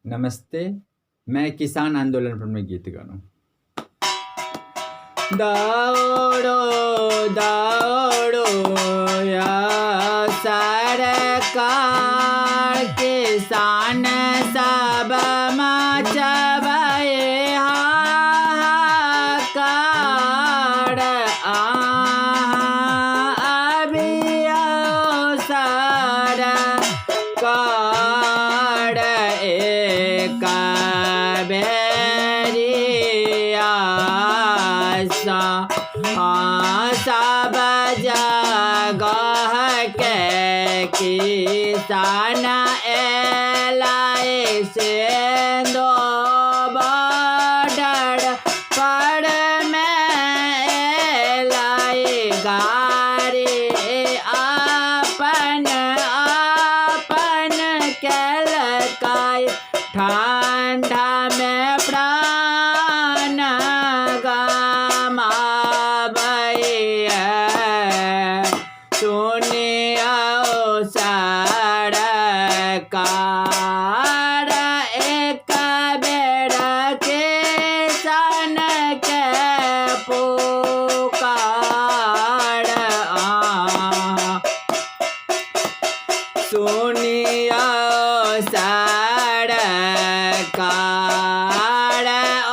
नमस्ते, मैं किसान आंदोलन पर मैं गीत गा रहा हूँ। दौड़ो दौड़ो या सरकार, किसान सब मचवाए हाहाकार। अभी आओ सरकार एक बेरिया सब जगह के किसान एलाए से दो बॉर्डर पर में एलाए गारी अपन अपन कैलकाय ठंडा में प्राण गमावैया। सुनियो सरकार एक बेर किसान के पुकार। सुनियो सरकार ओ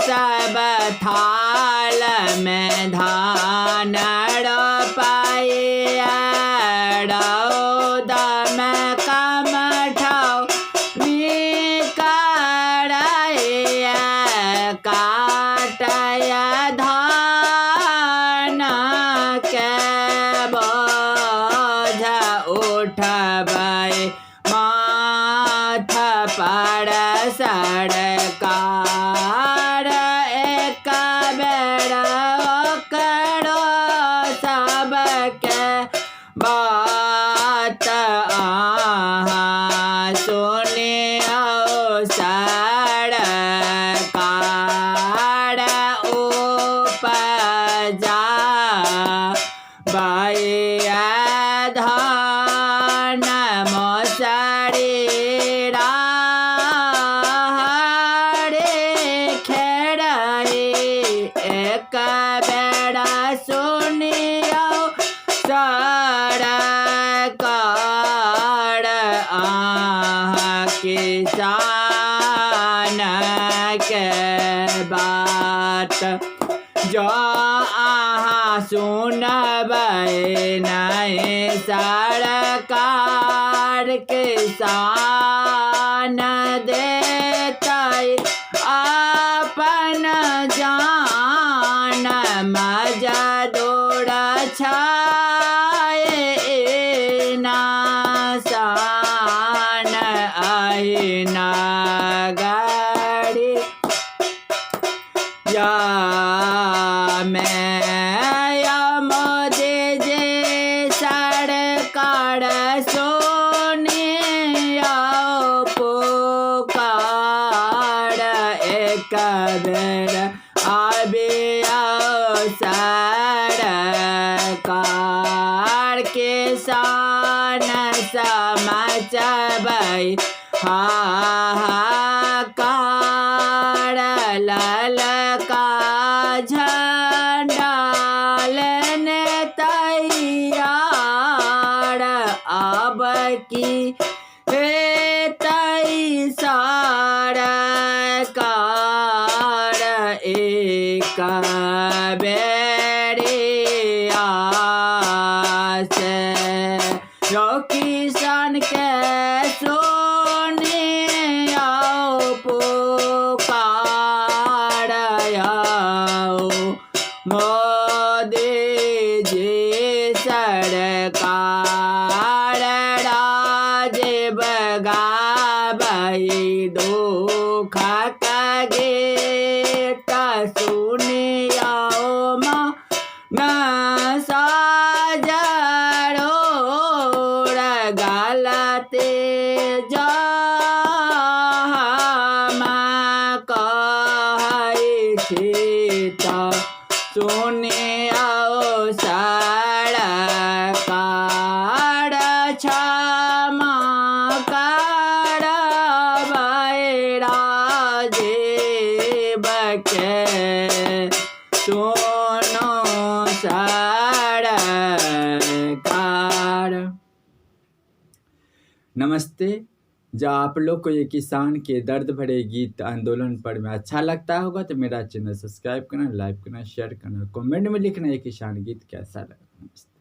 सब थाल में धान रोपाइया, रौद में कमठाओ निकराइया, काटया धान के बोझ उठबै माथ पर सरकार एक बेर करो सबके बात। सुनियो सरकार उपजा बैया धान मौसरी राहरे खेड़ाई एक बेड़ा। सुनियो सरकार किसान के बात जो अहाँ सुनबै नहीं सरकार, किसान देतै अपन जान मजदूर छाए नासान अहिना गाड़ी या मैं या मोदी जी सरकार सुनियो पुकार। एक बेर अभी आओ सरकार किसान समझबै हाहाकार। ललका झंडा लेने तैयार अब की हेतै सरकार एक बेरिया से जो किसान के सुनियो पुकार। मोदी जी सरकार राजीव गाबै दुख का गीत। सुनियो न साजरो गलती जो हम कहै छी तऽ सुनियो सरकार क्षमा करबै। सुनो सरकार। नमस्ते। जो आप लोग को ये किसान के दर्द भरे गीत आंदोलन पर में अच्छा लगता होगा तो मेरा चैनल सब्सक्राइब करना, लाइक करना, शेयर करना, कमेंट में लिखना ये किसान गीत कैसा लगा। नमस्ते।